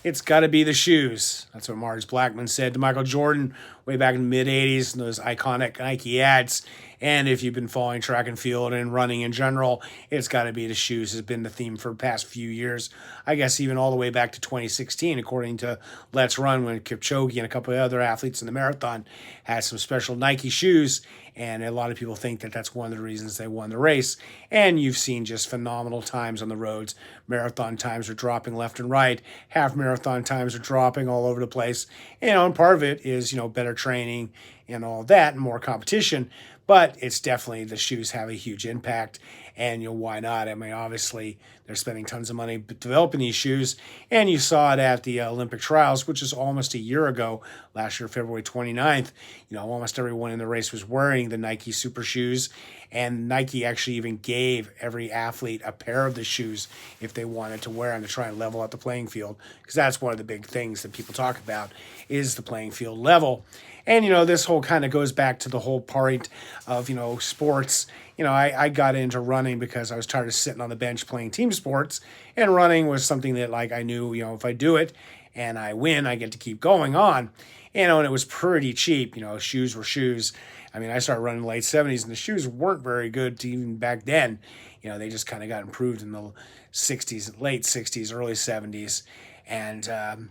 it's got to be the shoes. That's what Mars Blackman said to Michael Jordan way back in the mid-'80s in those iconic Nike ads. And if you've been following track and field and running in general, it's got to be the shoes has been the theme for the past few years. I guess even all the way back to 2016, according to Let's Run, when Kipchoge and a couple of other athletes in the marathon had some special Nike shoes. And a lot of people think that that's one of the reasons they won the race. And you've seen just phenomenal times on the roads. Marathon times are dropping left and right. Half marathon times are dropping all over the place. And part of it is, better training and all that and more competition. But it's definitely the shoes have a huge impact. And why not? I mean, obviously, they're spending tons of money developing these shoes. And you saw it at the Olympic trials, which is almost a year ago, last year, February 29th. Almost everyone in the race was wearing the Nike Super Shoes. And Nike actually even gave every athlete a pair of the shoes if they wanted to wear them to try and level out the playing field. Because that's one of the big things that people talk about is the playing field level. And, this whole kind of goes back to the whole part of, sports. I got into running because I was tired of sitting on the bench playing team sports. And running was something that, I knew, if I do it and I win, I get to keep going on. And it was pretty cheap. Shoes were shoes. I mean, I started running in the late 70s, and the shoes weren't very good even back then. They just kind of got improved in the 60s, late 60s, early 70s. And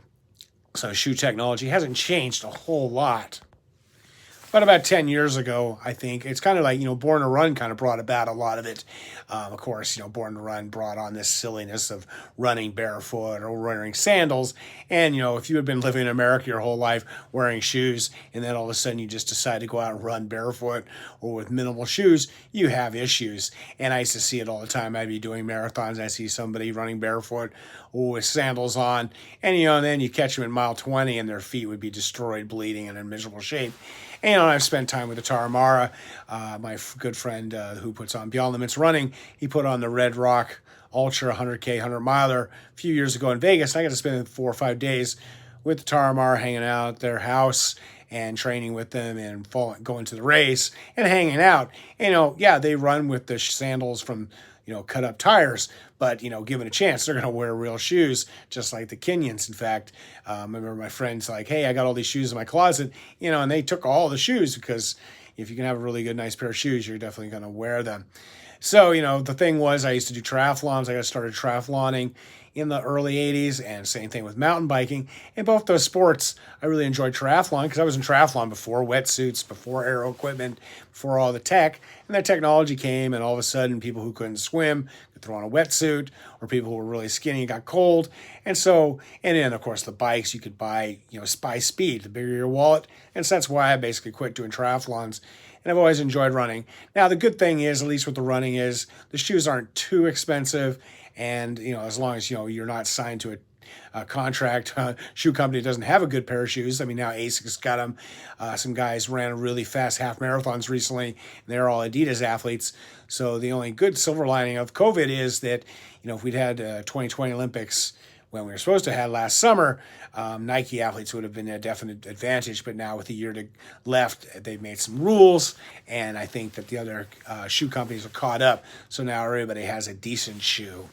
so shoe technology hasn't changed a whole lot. But about 10 years ago, I think, it's kind of like, Born to Run kind of brought about a lot of it. Of course, Born to Run brought on this silliness of running barefoot or wearing sandals. And, if you had been living in America your whole life wearing shoes, and then all of a sudden you just decide to go out and run barefoot or with minimal shoes, you have issues. And I used to see it all the time. I'd be doing marathons, I see somebody running barefoot or with sandals on. And, then you catch them at mile 20 and their feet would be destroyed, bleeding, and in miserable shape. And I've spent time with the Taramara, my good friend who puts on Beyond Limits Running. He put on the Red Rock Ultra 100K 100 miler a few years ago in Vegas. I got to spend 4 or 5 days with the Taramara, hanging out at their house and training with them and going to the race and hanging out. They run with the sandals from cut up tires, but, given a chance, they're going to wear real shoes, just like the Kenyans. In fact, I remember my friends like, hey, I got all these shoes in my closet, and they took all the shoes because if you can have a really good, nice pair of shoes, you're definitely going to wear them. So, the thing was I used to do triathlons. I got started triathloning in the early 80s, and same thing with mountain biking. In both those sports, I really enjoyed triathlon because I was in triathlon before wetsuits, before aero equipment, before all the tech. And that technology came, and all of a sudden, people who couldn't swim could throw on a wetsuit, or people who were really skinny and got cold. And then, of course, the bikes you could buy, by speed, the bigger your wallet. And so that's why I basically quit doing triathlons. And I've always enjoyed running. Now, the good thing is, at least with the running, is the shoes aren't too expensive. And, as long as, you're not signed to a contract, shoe company doesn't have a good pair of shoes. I mean, now ASIC's got them. Some guys ran really fast half marathons recently, and they're all Adidas athletes. So the only good silver lining of COVID is that, if we'd had 2020 Olympics when we were supposed to have last summer, Nike athletes would have been a definite advantage. But now with a year left, they've made some rules, and I think that the other shoe companies are caught up. So now everybody has a decent shoe.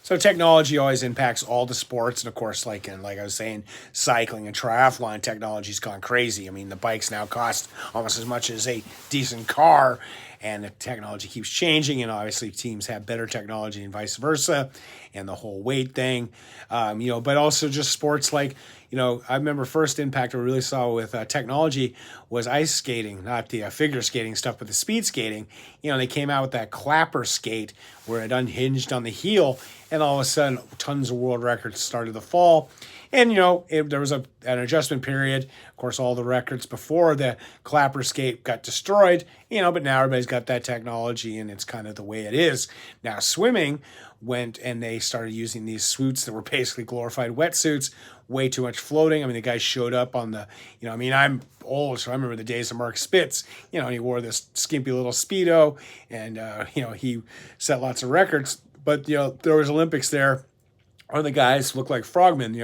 So technology always impacts all the sports. And of course, like I was saying, cycling and triathlon technology's gone crazy. I mean, the bikes now cost almost as much as a decent car, and the technology keeps changing. And obviously teams have better technology and vice versa, and the whole weight thing, but also just sports like, I remember first impact I really saw with technology was ice skating, not the figure skating stuff, but the speed skating. They came out with that clapper skate where it unhinged on the heel, and all of a sudden tons of world records started to fall. And, there was an adjustment period. Of course, all the records before the clapper skate got destroyed, but now everybody's got that technology, and it's kind of the way it is. Now, swimming went and they started using these suits that were basically glorified wetsuits, way too much floating. I mean, the guy showed up on the, I'm old, so I remember the days of Mark Spitz, and he wore this skimpy little Speedo, and, he set lots of records. But, there was Olympics there, or the guys looked like frogmen,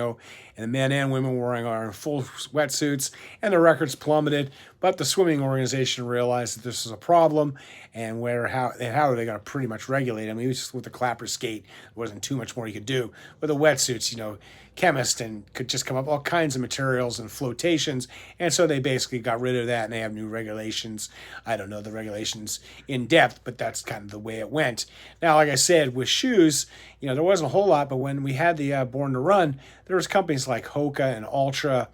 and the men and women wearing our full wetsuits, and the records plummeted. But the swimming organization realized that this was a problem, and how are they going to pretty much regulate? I mean, it was just with the clapper skate, there wasn't too much more you could do. With the wetsuits, chemists and could just come up with all kinds of materials and flotations, and so they basically got rid of that, and they have new regulations. I don't know the regulations in depth, but that's kind of the way it went. Now, like I said, with shoes, there wasn't a whole lot, but when we had the Born to Run, there was companies like Hoka and Ultra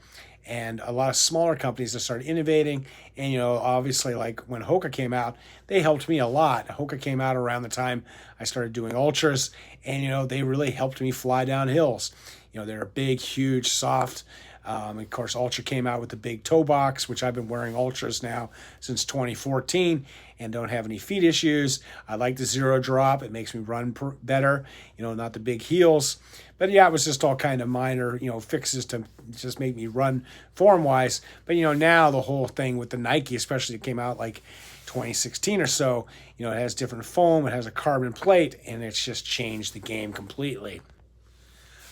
and a lot of smaller companies that started innovating. And, obviously, like when Hoka came out, they helped me a lot. Hoka came out around the time I started doing ultras, and, they really helped me fly down hills. They're big, huge, soft. Of course, Ultra came out with the big toe box, which I've been wearing Ultras now since 2014 and don't have any feet issues. I like the zero drop. It makes me run better, not the big heels. But yeah, it was just all kind of minor, fixes to just make me run form-wise. But, now the whole thing with the Nike, especially it came out like 2016 or so, it has different foam, it has a carbon plate, and it's just changed the game completely.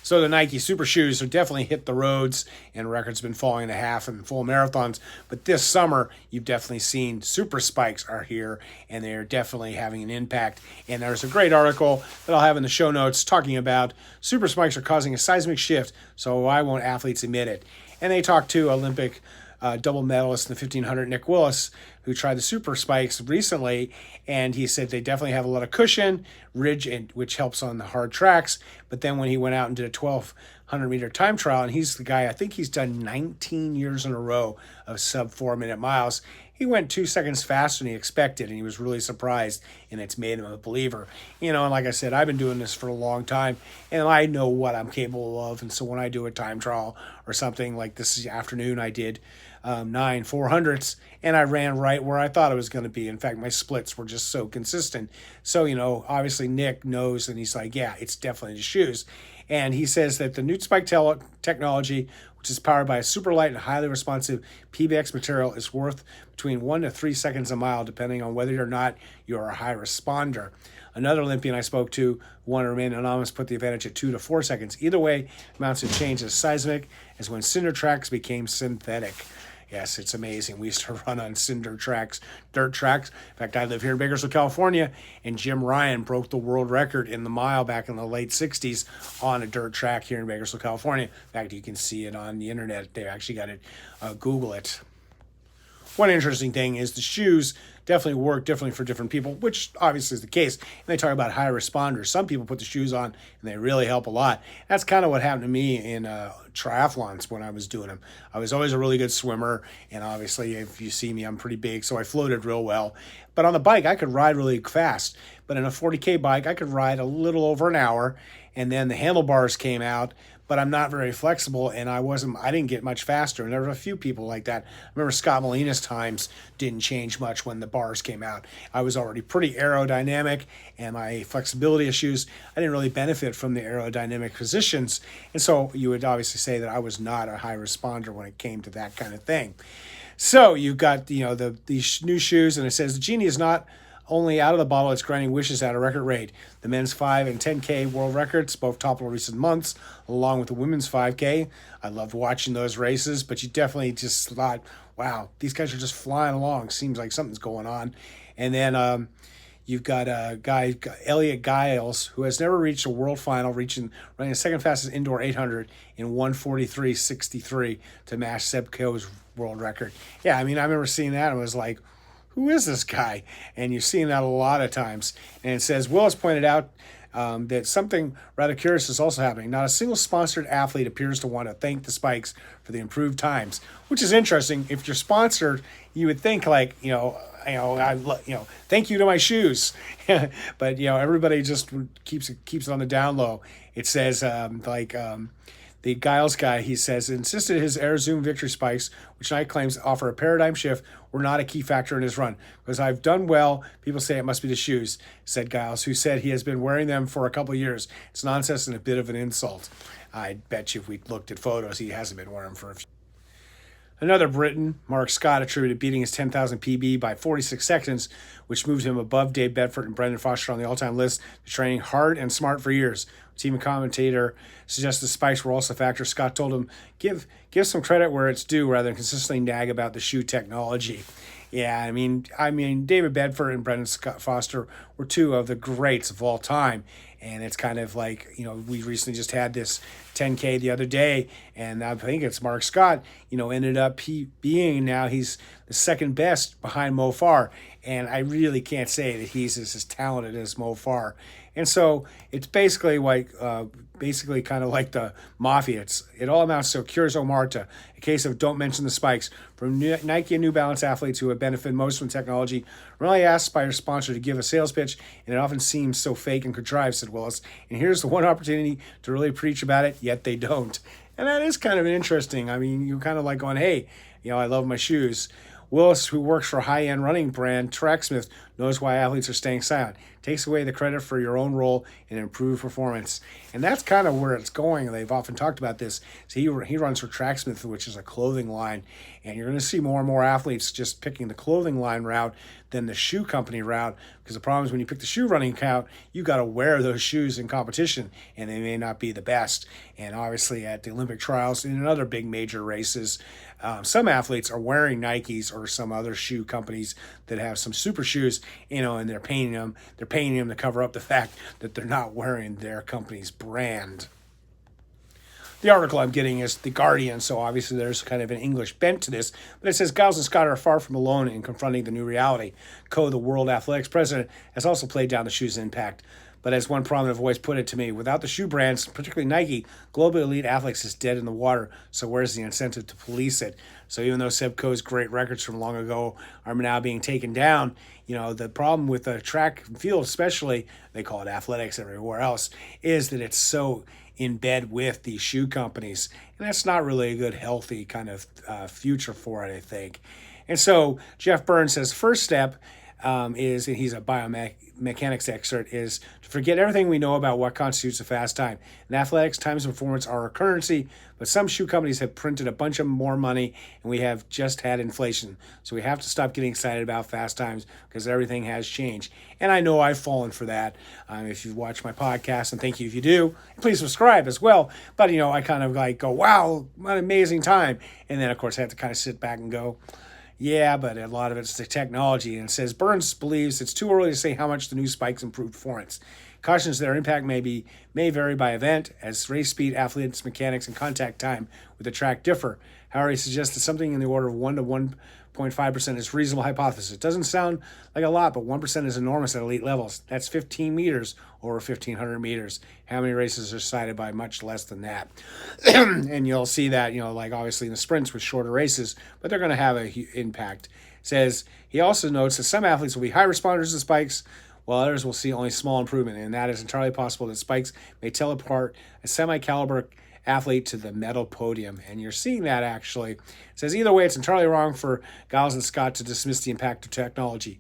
So the Nike Super Shoes have definitely hit the roads, and records been falling to half in full marathons. But this summer, you've definitely seen Super Spikes are here, and they're definitely having an impact. And there's a great article that I'll have in the show notes talking about Super Spikes are causing a seismic shift, so why won't athletes admit it? And they talk to Olympic double medalist in the 1500, Nick Willis, who tried the Super Spikes recently, and he said they definitely have a lot of cushion, ridge, which helps on the hard tracks. But then when he went out and did a 1,200-meter time trial, and he's the guy, I think he's done 19 years in a row of sub 4-minute miles, he went 2 seconds faster than he expected, and he was really surprised, and it's made him a believer. And like I said, I've been doing this for a long time, and I know what I'm capable of. And so when I do a time trial or something like this afternoon, I did 9 400s, and I ran right where I thought it was going to be. In fact, my splits were just so consistent. So, obviously Nick knows, and he's like, yeah, it's definitely the shoes. And he says that the new spike technology, which is powered by a super light and highly responsive PBX material, is worth between 1 to 3 seconds a mile, depending on whether or not you're a high responder. Another Olympian I spoke to, who wanted to remain anonymous, put the advantage at 2 to 4 seconds. Either way, amounts of change as seismic as when cinder tracks became synthetic. Yes, it's amazing. We used to run on cinder tracks, dirt tracks. In fact, I live here in Bakersfield, California, and Jim Ryan broke the world record in the mile back in the late 60s on a dirt track here in Bakersfield, California. In fact, you can see it on the internet. They actually got it. Google it. One interesting thing is the shoes definitely work differently for different people, which obviously is the case. And they talk about high responders. Some people put the shoes on and they really help a lot. That's kind of what happened to me in triathlons when I was doing them. I was always a really good swimmer, and obviously if you see me, I'm pretty big, so I floated real well. But on the bike, I could ride really fast. But in a 40K bike, I could ride a little over an hour, and then the handlebars came out, but I'm not very flexible, and I didn't get much faster. And there were a few people like that. I remember Scott Molina's times didn't change much when the bars came out. I was already pretty aerodynamic, and my flexibility issues, I didn't really benefit from the aerodynamic positions. And so you would obviously say that I was not a high responder when it came to that kind of thing. So you've got, these new shoes, and it says the genie is not only out of the bottle, it's granting wishes at a record rate. The men's 5 and 10K world records both topped in recent months, along with the women's 5K. I loved watching those races, but you definitely just thought, wow, these guys are just flying along. Seems like something's going on. And then you've got a guy, Elliot Giles, who has never reached a world final, running the second fastest indoor 800 in 1:43.63 to match Seb Coe's world record. Yeah, I remember seeing that and was like, who is this guy? And you've seen that a lot of times. And it says, Willis pointed out that something rather curious is also happening. Not a single sponsored athlete appears to want to thank the Spikes for the improved times, which is interesting. If you're sponsored, you would think like, thank you to my shoes. But, everybody just keeps it on the down low. It says the Giles guy, he says, insisted his Air Zoom Victory Spikes, which Nike claims offer a paradigm shift, were not a key factor in his run. Because I've done well, people say it must be the shoes, said Giles, who said he has been wearing them for a couple of years. It's nonsense and a bit of an insult. I bet you if we looked at photos, he hasn't been wearing them for a few. Another Briton, Mark Scott, attributed beating his 10,000 PB by 46 seconds, which moved him above Dave Bedford and Brendan Foster on the all-time list to training hard and smart for years. Team commentator suggests the spikes were also a factor. Scott told him, give some credit where it's due rather than consistently nag about the shoe technology. Yeah, I mean, David Bedford and Brendan Scott Foster were two of the greats of all time, and it's kind of like, we recently just had this 10K the other day, and I think it's Mark Scott. Ended up being now he's the second best behind Mo Farah, and I really can't say that he's as talented as Mo Farah. And so it's basically kind of like the mafia. It all amounts to cures omerta, a case of don't mention the spikes. From Nike and New Balance athletes who have benefited most from technology, we're only asked by our sponsor to give a sales pitch, and it often seems so fake and contrived, said Willis. And here's the one opportunity to really preach about it, yet they don't. And that is kind of interesting. I mean, you're kind of like going, hey, I love my shoes. Willis, who works for a high-end running brand Tracksmith, knows why athletes are staying silent. Takes away the credit for your own role in improved performance. And that's kind of where it's going. They've often talked about this. So he runs for Tracksmith, which is a clothing line. And you're going to see more and more athletes just picking the clothing line route than the shoe company route. Because the problem is when you pick the shoe running route, you got to wear those shoes in competition, and they may not be the best. And obviously at the Olympic trials and in other big major races, some athletes are wearing Nikes or some other shoe companies that have some super shoes, and they're paying them to cover up the fact that they're not wearing their company's brand. The article I'm getting is The Guardian, so obviously there's kind of an English bent to this, but it says Giles and Scott are far from alone in confronting the new reality. Coe, the World Athletics president, has also played down the shoe's impact. But as one prominent voice put it to me, without the shoe brands, particularly Nike, global elite athletics is dead in the water, so where's the incentive to police it? So even though Seb Coe's great records from long ago are now being taken down, the problem with the track and field especially, they call it athletics everywhere else, is that it's so in bed with these shoe companies. And that's not really a good, healthy kind of future for it, I think. And so Jeff Burns says first step is, and he's a biomechanics expert, is to forget everything we know about what constitutes a fast time. In athletics, times and performance are a currency, but some shoe companies have printed a bunch of more money, and we have just had inflation. So we have to stop getting excited about fast times because everything has changed. And I know I've fallen for that. If you've watched my podcast, and thank you if you do, please subscribe as well. But, I kind of like go, wow, what an amazing time. And then, of course, I have to kind of sit back and go, yeah, but a lot of it's the technology. And it says Burns believes it's too early to say how much the new spikes improved performance. Cautions their impact may vary by event, as race speed, athletes, mechanics, and contact time with the track differ. However, he suggests that something in the order of 1 to 1.5% is a reasonable hypothesis. It doesn't sound like a lot, but 1% is enormous at elite levels. That's 15 meters over 1,500 meters. How many races are cited by much less than that? And you'll see that, like obviously in the sprints with shorter races, but they're going to have an impact. Says he also notes that some athletes will be high responders to spikes, while others will see only small improvement, and that is entirely possible that spikes may tell apart a semi-caliber athlete to the medal podium. And you're seeing that actually. It says either way, it's entirely wrong for Giles and Scott to dismiss the impact of technology.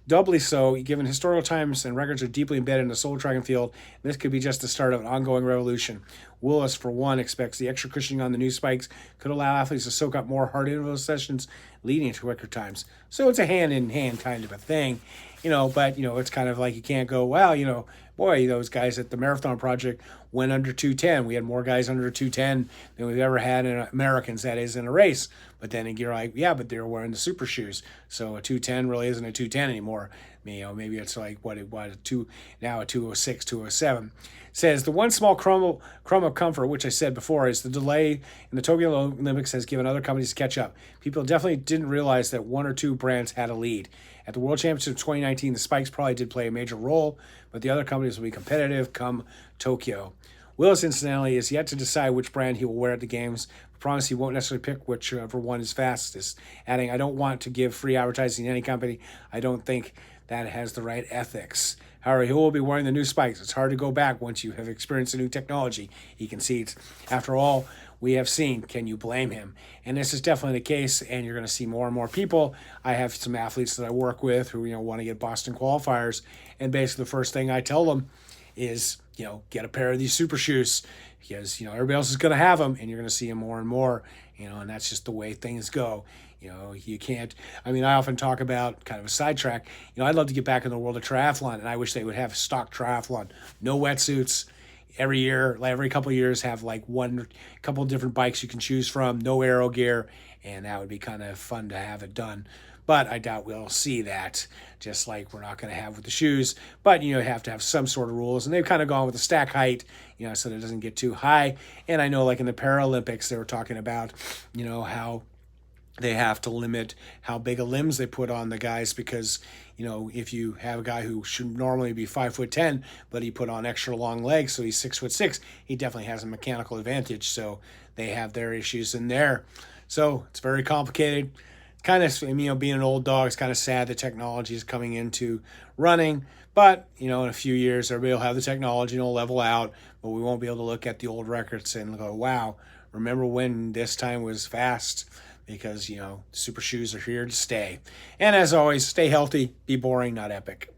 Doubly so, given historical times and records are deeply embedded in the soul track and field, and this could be just the start of an ongoing revolution. Willis, for one, expects the extra cushioning on the new spikes could allow athletes to soak up more hard interval sessions, leading to quicker times. So it's a hand-in-hand kind of a thing, but, it's kind of like you can't go, well, boy, those guys at the Marathon Project went under 210. We had more guys under 210 than we've ever had in Americans, that is, in a race. But then you're like, yeah, but they're wearing the super shoes. So a 210 really isn't a 210 anymore. Maybe it's like, a 206, 207. Says the one small crumb of comfort, which I said before, is the delay in the Tokyo Olympics has given other companies to catch up. People definitely didn't realize that one or two brands had a lead. At the World Championship of 2019, the spikes probably did play a major role, but the other companies will be competitive come Tokyo. Willis, incidentally, is yet to decide which brand he will wear at the games. I promise he won't necessarily pick whichever one is fastest, adding, I don't want to give free advertising to any company. I don't think that has the right ethics. However, he will be wearing the new spikes. It's hard to go back once you have experienced a new technology, he concedes. After all we have seen, can you blame him? And this is definitely the case, and you're going to see more and more people. I have some athletes that I work with who want to get Boston qualifiers, and basically the first thing I tell them is, get a pair of these super shoes, because, everybody else is going to have them, and you're going to see them more and more, and that's just the way things go. You can't, I often talk about kind of a sidetrack. I'd love to get back in the world of triathlon, and I wish they would have stock triathlon. No wetsuits, every year, like every couple of years, have like one couple different bikes you can choose from, no aero gear, and that would be kind of fun to have it done. But I doubt we'll see that, just like we're not going to have with the shoes. But you have to have some sort of rules, and they've kind of gone with the stack height, so that it doesn't get too high. And I know, like in the Paralympics, they were talking about, how they have to limit how big of limbs they put on the guys because if you have a guy who should normally be 5'10", but he put on extra long legs, so he's 6'6", he definitely has a mechanical advantage. So they have their issues in there. So it's very complicated. Kind of, being an old dog, it's kind of sad the technology is coming into running. But, in a few years, everybody will have the technology and it'll level out. But we won't be able to look at the old records and go, wow, remember when this time was fast? Because, super shoes are here to stay. And as always, stay healthy, be boring, not epic.